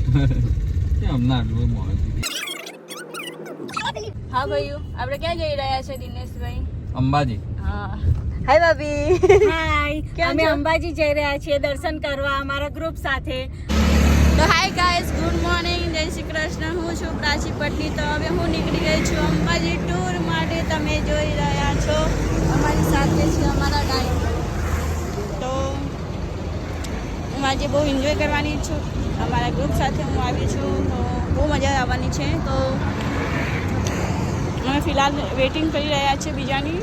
હા ભાઈઓ, આપણે ક્યાં જઈ રહ્યા છે દિનેશભાઈ? અંબાજી. હા. હાય ભાભી. હાય, અમે અંબાજી જઈ રહ્યા છીએ દર્શન કરવા અમારા ગ્રુપ સાથે. તો હાય ગાઈઝ, ગુડ મોર્નિંગ, જય શ્રી કૃષ્ણ. હું છું પ્રાચી પટની. તો હવે હું નીકળી ગઈ છું અંબાજી ટૂર માટે. તમે જોઈ રહ્યા છો અમારી સાથે છે અમારા ડાઈન. તો હું આજે બહુ એન્જોય કરવાની છું. અમારા ગ્રુપ સાથે હું આવી છું, તો બહુ મજા આવવાની છે. તો અમે ફિલહાલ વેઇટિંગ કરી રહ્યા છીએ બીજાની.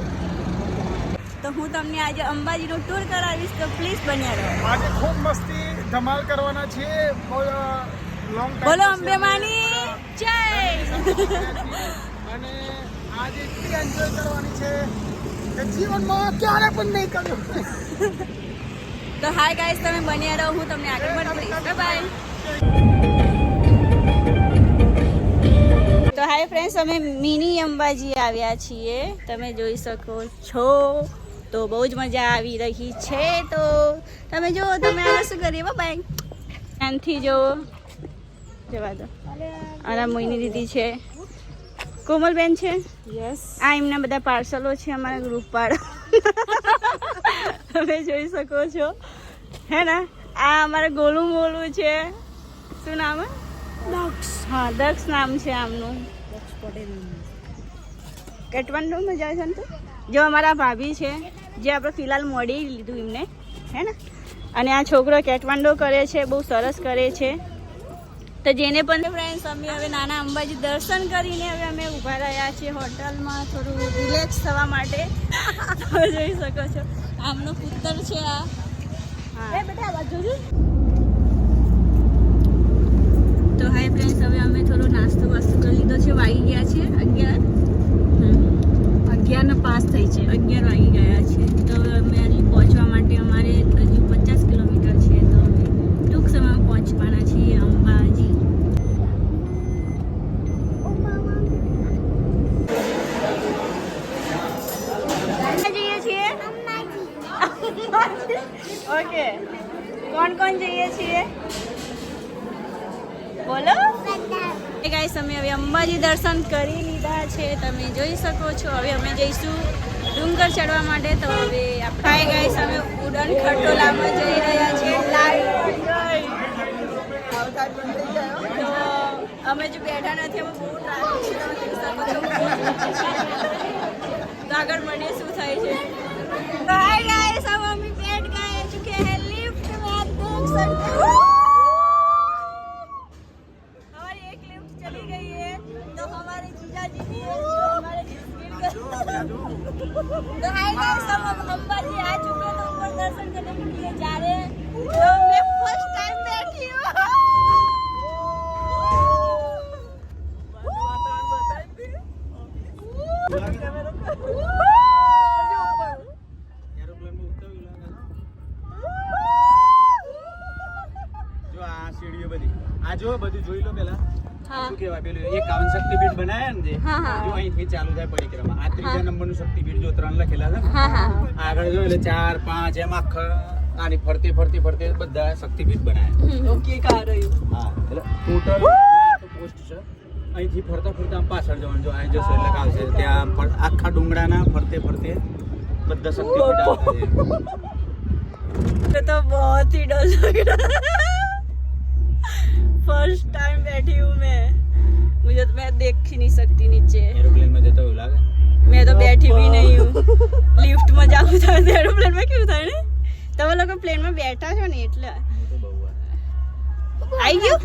તો હું તમને આજે અંબાજીનો ટૂર કરાવીશ, તો પ્લીઝ બન્યા રહો. આજે ખૂબ મસ્તી ધમાલ કરવાના છે. બોલો અંબે માની જય. અને આજે એટલી એન્જોય કરવાની છે કે જીવનમાં ક્યારે પણ નહીં કર્યું. તો હાય ગાઈસ, તમે બન્યા રહો, હું તમને આગળ મળીશ. બાય. તો હાય ફ્રેન્ડ્સ, અમે મિની અંબાજી આવ્યા છીએ, તમે જોઈ શકો છો. તો બહુ જ મજા આવી રહી છે. તો તમે જુઓ, તમે આ શું કરીએ. બાય. ધ્યાનથી જુઓ, જવા દો. આરા મોઈની દીદી છે, કોમલબેન છે. યસ, આ એમના બધા પાર્સલો છે, અમારા ગ્રુપ વાળા. તમે જોઈ શકો છો, હે ને. આ અમારા ગોલું મોલું છે. શું નામ? દક્ષ. હા, દક્ષ નામ છે આમનું. કાઠમંડુમાં જાય છે ને. તો જો અમારા ભાભી છે, જે આપણે ફિલહાલ મોડી લીધું એમને, હે ને. અને આ છોકરો કાઠમંડુ કરે છે, બહુ સરસ કરે છે. તો જેને પણ ફ્રેન્ડ્સ, અમે હવે નાના અંબાજી દર્શન કરીને હવે અમે ઊભા રહ્યા છીએ હોટલમાં થોડું રિલેક્સ થવા માટે. તમે જોઈ શકો છો, આમનો પુત્ર છે આ. હા બેટા, બાજુ. તો હાય ફ્રેન્ડ્સ, હવે અમે થોડો નાસ્તો વાસ્તો કરી લીધો છે. વાગી ગયા છે 11 પાસ થઈ છે. 11 વાગી ગયા છે. તો હવે અમે હજી પહોંચવા માટે અમારે હજુ 50 કિલોમીટર છે. તો અમે ટૂંક સમયમાં પહોંચવાના છીએ અંબાજી. જઈએ છીએ ઓકે. કોણ કોણ જઈએ છીએ બોલો. ગાઈસ, અમે હવે અંબાજી દર્શન કરી લીધા છે, તમે જોઈ શકો છો. હવે અમે જઈશું ડુંગર ચડવા માટે. તો હવે આપણે ગાઈસ, અમે ઉડન ખટોલામાં જઈ રહ્યા છીએ. તો અમે જો બેઠા નથી, અમે બહુ ટ્રાફિક છે, તમે જોઈ શકો છો. તો આગળ મળીએ શું થાય છે. તો હાય ગાઈસ, अब हम बैठ गए चुके हैं लिफ्ट में. आप देख सकते हो हमारी एक लिफ्ट चली गई है. तो हमारे जीजा जी भी है, जो हमारे गिर गए. तो हाय गाइस, हम अंबाजी आ चुके हैं. तो ऊपर दर्शन करने के लिए जा रहे हैं. तो मैं फर्स्ट टाइम बैठी हूँ. આ જો બધું જોઈ લો પેલા. હા. શું કહેવાય પેલું એક 51 શક્તિપીઠ બનાયા ને જે, હા, હા. જો અહીંથી ચાલુ થાય પરિક્રમા. આ ત્રીજા નંબરનું શક્તિપીઠ જો 3 લખેલા છે ને. હા હા. આગળ જો એટલે 4 5 એમ આખા આની ફરતે ફરતે ફરતે બધા શક્તિપીઠ બનાયા. ઓકે, કા રહ્યું. હા, એટલે ટોટલ તો પોસ્ટ છે. અહીંથી ફરતા ફરતા આમ પાછળ જવાનું. જો અહીં જશો એટલે આવશે ત્યાં આખા ડુંગરાના ફરતે ફરતે બધા શક્તિપીઠ આવતા છે. तो बहुत ही डर लग रहा है. फर्स्ट टाइम बैठी हूँ मैं. मुझे तो, मैं देख ही नहीं सकती नीचे. एरोप्लेन में जता એવું લાગે. मैं तो बैठी भी नहीं हूँ. लिफ्ट में जाऊँ था, एरोप्लेन में क्यों था ने. તમે લોકો પ્લેન માં બેઠા છો ને એટલે આવી ગયું.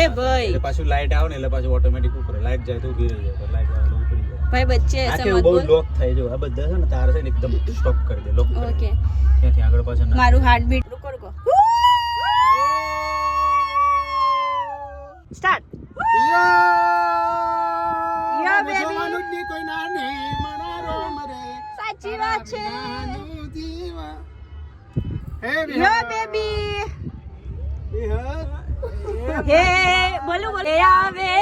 એ ભાઈ, એટલે પાછું લાઈટ આવે ને એટલે પાછું ઓટોમેટિક ઉપર લાઈટ જાય તો ઊભી રહી જાય. લાઈટ આવે તો ઉપડી જાય. ભાઈ બચ્ચે આ ऐसा કેવું मत બહુ बोल. લોક થઈ જો. આ બધા છે ને તાર છે ને એકદમ સ્ટોપ કરી દે, લોક કરી દે. ओके, ત્યાંથી આગળ પાછળ ના. મારું હાર્ટ બીટ. रुको रुको, સ્ટાર્ટ. યો બેબી, જવાનું જ નહીં કોઈ ના નહીં મારા રોમ રે. સાચી વાત છે. નાનું જીવા. હે યો બિહાર. બેબી, બિહાર. હે બોલો બોલો. હે આવે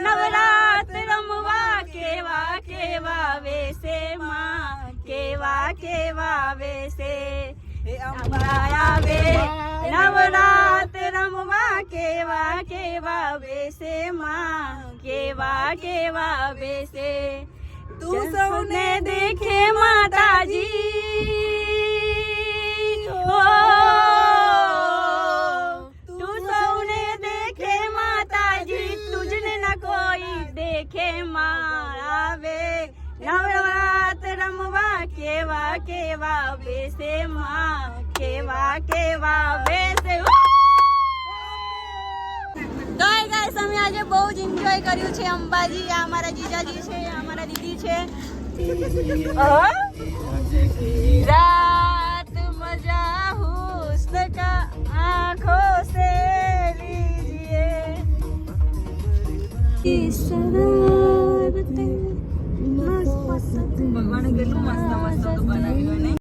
નવરાત રમવા, કેવા કેવા વેસે માં, કેવા કેવા વેસે. અંબા આવે નવરાત રમવા, કેવા કેવા બેસે તું સૌને દેખે માતાજી ઓ તું સૌને દેખે માતાજી તુજને ન કોઈ દેખે માં આવે નવરાત રમવા કેવા કેવા બેસે માં કેવા કેવા બેસે તો ગાઈસ અમે આજે બહુ જ એન્જોય કર્યું છે અંબાજી. આ અમારા જીજાજી છે, આ અમારા દીદી છે. रात मजा हुस्न का आँखों से लीजिए भगवान કેટલું મસ્ત મસ્ત બનાવ્યું.